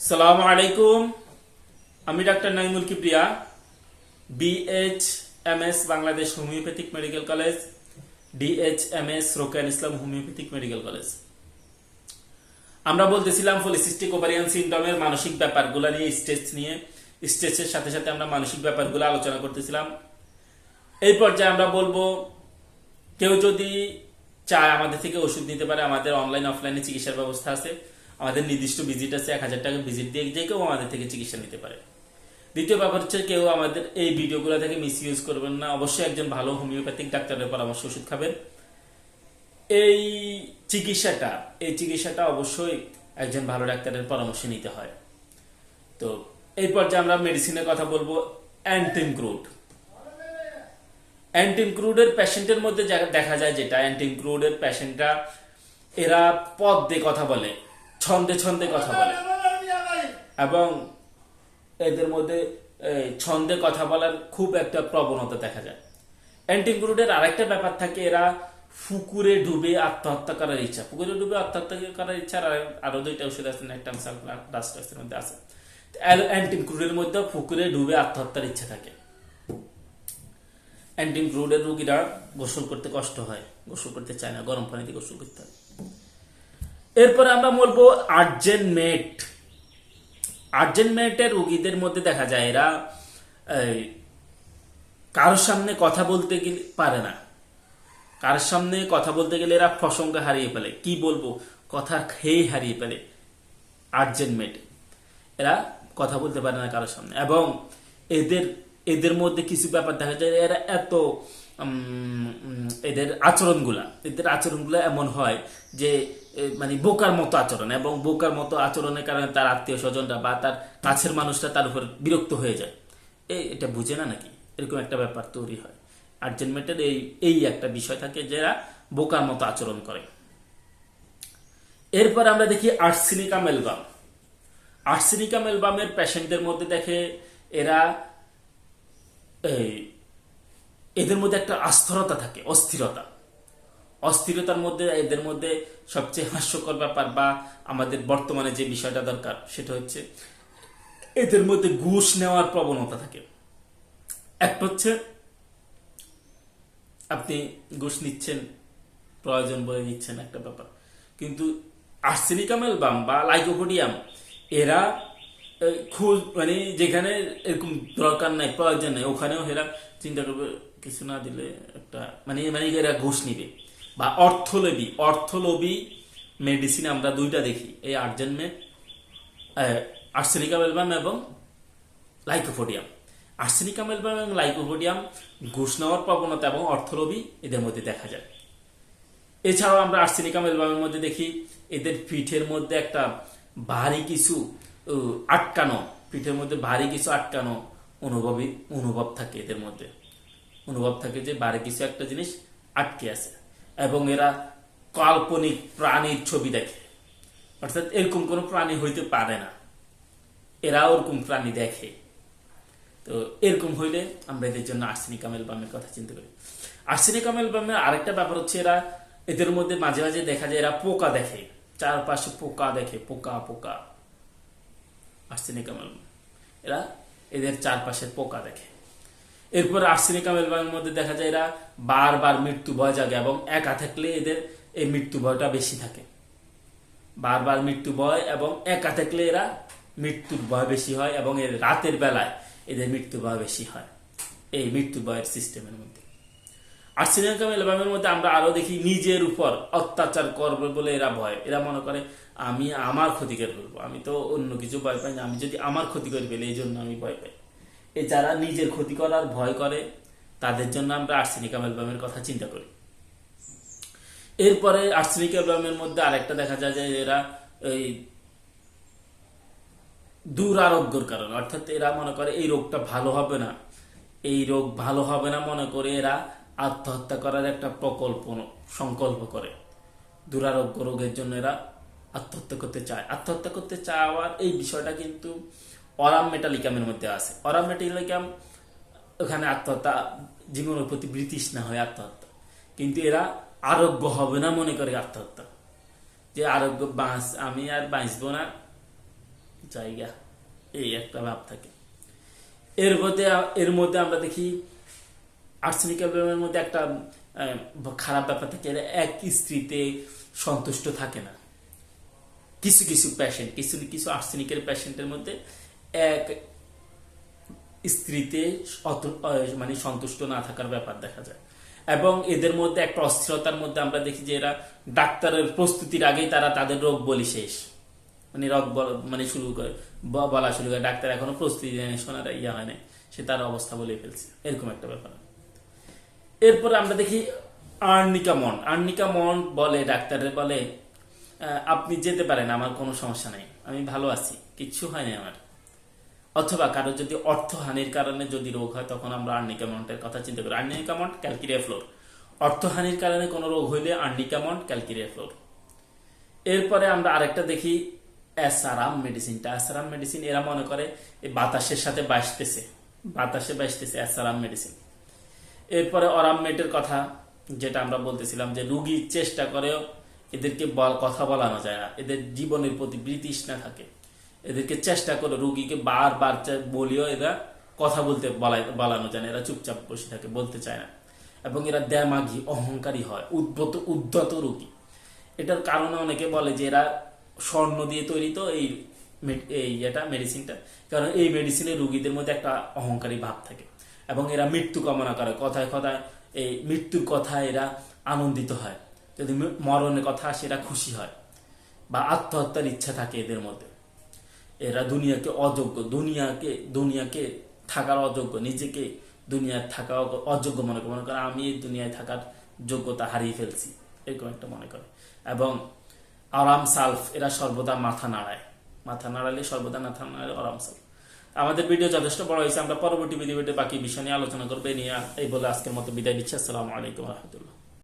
সালামু আলাইকুম। আমি doctor Naimul Kibria, BHMS Bangladesh homeopathic medical college, DHMS রোকেয়ান ইসলাম হোমিওপ্যাথিক মেডিকেল কলেজ। আমরা বলতেছিলাম পলিসিস্টিক ওভারিয়ান সিনড্রোমের মানসিক ব্যাপারগুলো নিয়ে, স্ট্রেসের সাথে সাথে আমরা মানসিক ব্যাপারগুলো আলোচনা করতেছিলাম। এই পর্যায়ে আমরা বলবো, কেউ যদি চায় আমাদের থেকে ওষুধ নিতে পারে। আমাদের অনলাইন অফলাইনে চিকিৎসার ব্যবস্থা আছে। আমাদের নির্দিষ্ট ভিজিট আছে, 1000 টাকা ভিজিট দিয়ে যে কেউ আমাদের থেকে চিকিৎসা নিতে পারে। দ্বিতীয় ব্যাপার হচ্ছে, কেউ আমাদের এই ভিডিওগুলো থেকে মিস ইউজ করবেন না। অবশ্যই একজন ভালো হোমিওপ্যাথিক ডাক্তারের পরামর্শ ওষুধ খাবেন। এই চিকিৎসাটা অবশ্যই একজন ভালো ডাক্তারের পরামর্শ নিতে হয়। তো এই পর্যায়ে আমরা মেডিসিনের কথা বলবো। অ্যান্টিনক্রুডের পেশেন্টের মধ্যে দেখা যায় যেটা, অ্যান্টিনক্রুডের পেশেন্টরা এরা পদ দিয়ে কথা বলে, ছন্দে ছন্দে কথা বলে, এবং এদের মধ্যে ছন্দে কথা বলার খুব একটা প্রবণতা দেখা যায়। অ্যান্টিনক্রুডের আরেকটা ব্যাপার থাকে, এরা পুকুরে ডুবে আত্মহত্যা করার ইচ্ছা। পুকুরে ডুবে আত্মহত্যা করার ইচ্ছা আরো দুইটা ওষুধ আছে, একটা ডাস্টাসের মধ্যে আছে। অ্যান্টিনক্রুডের মধ্যে পুকুরে ডুবে আত্মহত্যার ইচ্ছা থাকে। অ্যান্টিনক্রুডের রোগীরা গোসল করতে কষ্ট হয়, গোসল করতে চায় না, গরম পানিতে গোসল করতে হয়। এরপরে আমরা বলবো আর্জেন্টমেন্টের রোগীদের মধ্যে দেখা যায় এরা কারোর সামনে কথা বলতে গেলে পারে না। কারোর সামনে কথা বলতে গেলে এরা প্রসঙ্গ হারিয়ে ফেলে, কি বলবো কথা খেয়ে হারিয়ে ফেলে। আর্জেন্টমেন্ট এরা কথা বলতে পারে না কারোর সামনে, এবং এদের মধ্যে কিছু ব্যাপার দেখা যায়, এরা এত এদের আচরণগুলা এমন হয় যে মানে বোকার মতো আচরণ, এবং বোকার মতো আচরণের কারণে তার আত্মীয় স্বজনরা বা তার কাছের মানুষরা তার উপর বিরক্ত হয়ে যায়। এটা বুঝে না নাকি, এরকম একটা ব্যাপার তৈরি হয়। আর্জেন্টমেন্টের এই একটা বিষয় থাকে যে এরা বোকার মতো আচরণ করে। এরপর আমরা দেখি আর্সেনিকা মেলবামের পেশেন্টদের মধ্যে দেখে এরা এদের মধ্যে একটা অস্থিরতা থাকে, অস্থিরতার মধ্যে এদের মধ্যে সবচেয়ে হাস্যকর ব্যাপার বা আমাদের বর্তমানে যে বিষয়টা দরকার সেটা হচ্ছে, এদের মধ্যে ঘুষ নেওয়ার প্রবণতা থাকে। একটা হচ্ছে আপনি ঘুষ নিচ্ছেন, প্রয়োজন বলে নিচ্ছেন একটা ব্যাপার, কিন্তু আর্সেনিকা মেলবাম বা লাইকোপোডিয়াম এরা মানে যেখানে এরকম দরকার নাই, প্রয়োজন নাই, ওখানেও এরা চিন্তা করবে কিছু না দিলে একটা মানে এরা ঘুষ নিবে। বা অর্থলোভী মেডিসিন আমরা দুইটা দেখি, এই আর্সেনিকা মেলবাম এবং লাইকোপোডিয়াম। আর্সেনিকা মেলবাম এবং লাইকোপোডিয়াম ঘুষ নেওয়ার প্রবণতা এবং অর্থলোভী এদের মধ্যে দেখা যায়। এছাড়াও আমরা আর্সেনিকা মেলবামের মধ্যে দেখি এদের পিঠের মধ্যে একটা ভারী কিছু আটকানো অনুভব থাকে। এদের মধ্যে অনুভব থাকে যে ভারী কিছু একটা জিনিস আটকে আছে, এবং এরা কাল্পনিক প্রাণীর ছবি দেখে, অর্থাৎ এরকম কোন প্রাণী হইতে পারে না, এরা ওরকম প্রাণী দেখে। তো এরকম হইলে আমরা এদের জন্য আর্সেনিকা মেলবামের কথা চিন্তা করি। আর্সেনিকা মেলবামের আরেকটা ব্যাপার হচ্ছে, এদের মধ্যে মাঝে মাঝে দেখা যায় এরা পোকা দেখে, চারপাশে পোকা দেখে, পোকা আর্সেনিকা মেলবাম এরা এদের চারপাশে পোকা দেখে। এরপর আর্সেনিকা মেলবামের মধ্যে দেখা যায় এরা বারবার মৃত্যু ভয় জাগে, এবং একা থাকলে এদের এই মৃত্যু ভয়টা বেশি থাকে। বারবার মৃত্যু ভয় এবং একা থাকলে এরা মৃত্যুর ভয় বেশি হয়, এবং এর রাতের বেলায় এদের মৃত্যু ভয় বেশি হয়। এই মৃত্যু ভয়ের সিস্টেমের মধ্যে আর্সেনিকা মেলবামের মধ্যে আমরা আরো দেখি নিজের উপর অত্যাচার করবে বলে এরা ভয়। এরা মনে করে আমি আমার ক্ষতি করে ফেলবো, আমি তো অন্য কিছু ভয় পাই না, আমি যদি আমার ক্ষতি করে ফেলি এই জন্য আমি ভয় পাই। এই যারা নিজের ক্ষতি করার ভয় করে তাদের জন্য আমরা আর্সেনিকা মেলবামের কথা চিন্তা করি। এরপরে আর্সেনিকা মেলবামের মধ্যে আরেকটা দেখা যায় যে এরা এই দুরারোগ্যর কারণে, অর্থাৎ এরা মনে করে এই রোগটা ভালো হবে না, এই রোগ ভালো হবে না মনে করে এরা আত্মহত্যা করার একটা সংকল্প করে। দুরারোগ্য রোগের জন্য এরা আত্মহত্যা করতে চাওয়ার এই বিষয়টা কিন্তু অরাম মেটালিকামের মধ্যে আছে। অরাম মেটালিকাম ওখানে আত্মহত্যা, জীবনের প্রতি বিতৃষ্ণা হয় আত্মহত্যা, কিন্তু এরা আরোগ্য হবে না মনে করে আত্মহত্যা, যে আরোগ্য আমি আর বাঁচবো না, জায়গা, এই একটা ভাব থাকে। এর মধ্যে আমরা দেখি আর্সেনিক অ্যালবামের মধ্যে একটা খারাপ ব্যাপার থাকে, এরা এক স্ত্রীতে সন্তুষ্ট থাকে না। কিছু কিছু আর্সেনিকের পেশেন্টের মধ্যে এক স্ত্রীতে মানে সন্তুষ্ট না থাকার ব্যাপার দেখা যায়। এবং এদের মধ্যে একটা অস্থিরতার মধ্যে আমরা দেখি যে এরা ডাক্তারের প্রস্তুতির আগেই তারা তাদের রোগ বলি শেষ, মানে মানে শুরু করে বলা শুরু করে, ডাক্তার এখনো প্রস্তুতি শোনার ইয়ে হয় না, সে তার অবস্থা বলে ফেলছে, এরকম একটা ব্যাপার। এরপরে আমরা দেখি আর্নিকা মন্ট বলে, ডাক্তারের বলে আপনি যেতে পারেন, আমার কোনো সমস্যা নাই, আমি ভালো আছি, কিচ্ছু হয়নি আমার। অথবা কারো যদি অর্থহানির কারণে যদি রোগ হয়, তখন আমরা আর্নিকা মন্টের কথা চিন্তা করি। Arnica mont, calcarea fluor. অর্থহানির কারণে কোনো রোগ হইলে আর্নিকা মন্ট, ক্যালকিরিয়া ফ্লোর। এরপরে আমরা আরেকটা দেখি অ্যাসারাম মেডিসিনটা। অ্যাসারাম মেডিসিন এরা মনে করে এই বাতাসের সাথে বাতাসে বাসতেছে অ্যাসারাম মেডিসিন। এরপরে অরামমেটের কথা, যেটা আমরা বলতেছিলাম যে রুগী চেষ্টা করেও এদেরকে কথা বলানো যায় না, এদের জীবনের প্রতি বিতৃষ্ণা থাকে, এদেরকে চেষ্টা করে রুগীকে বারবার বলিও এরা কথা বলতে বলানো যায় না, এরা চুপচাপ বসে থাকে, বলতে চায় না। এবং এরা দেমাগী, অহংকারী হয়, উদ্ধত রুগী। এটার কারণে অনেকে বলে যে এরা স্বর্ণ দিয়ে তৈরি তো এই মেডিসিনটা, কারণ এই মেডিসিনের রুগীদের মধ্যে একটা অহংকারী ভাব থাকে এবং এরা মৃত্যু কামনা করে, কথায় কথায় এই মৃত্যুর কথায় এরা আনন্দিত হয়, যদি মরণের কথা আসে এরা খুশি হয়, বা আত্মহত্যার ইচ্ছা থাকে এদের মধ্যে। এরা দুনিয়াকে অযোগ্য, দুনিয়াকে থাকার অযোগ্য, নিজেকে দুনিয়ায় থাকা অযোগ্য মনে করে আমি এই দুনিয়ায় থাকার যোগ্যতা হারিয়ে ফেলছি, এরকম একটা মনে করে। এবং আরাম সালফ, এরা সর্বদা মাথা নাড়ালে সর্বদা মাথা নাড়ালে আরাম সালফ। আমাদের ভিডিও যথেষ্ট বড় হয়েছে, আমরা পরবর্তী ভিডিওতে বাকি বিষয় নিয়ে আলোচনা করবো। এই বলে আজকের মতো বিদায় দিচ্ছি। আসসালামু আলাইকুম রহমতুল্লাহ।